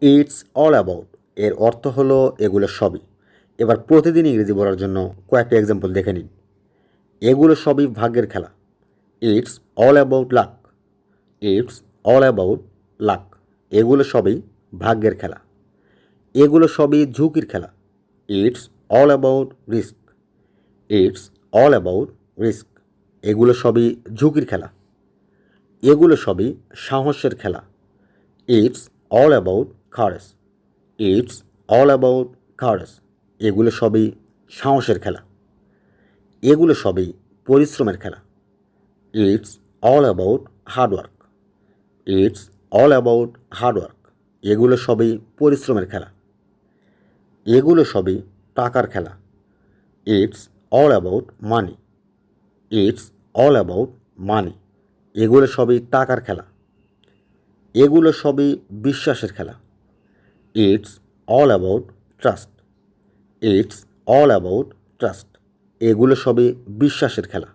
It's all about এর অর্থ হলো এগুলো সবই। এবার প্রতিদিন ইংরেজি বলার জন্য কয়েকটা এক্সাম্পল দেখে নিন। এগুলো সবই ভাগ্যের খেলা। It's all about lakh. It's all about lakh. এগুলো সবই ভাগ্যের খেলা। এগুলো সবই ঝুঁকির খেলা। It's all about risk. It's all about risk. এগুলো সবই ঝুঁকির খেলা। এগুলো সবই সাহসের খেলা। It's all about courage. It's all about courage. এগুলো সবই সাহসের খেলা। এগুলো সবই পরিশ্রমের খেলা। It's all about hard work. It's all about hard work. এগুলো সবই পরিশ্রমের খেলা। এগুলো সবই টাকার খেলা। It's all about money. It's all about মানি। এগুলো সবই টাকার খেলা। এগুলো সবই বিশ্বাসের খেলা। It's all about trust. It's all about trust. এগুলো সবই বিশ্বাসের খেলা।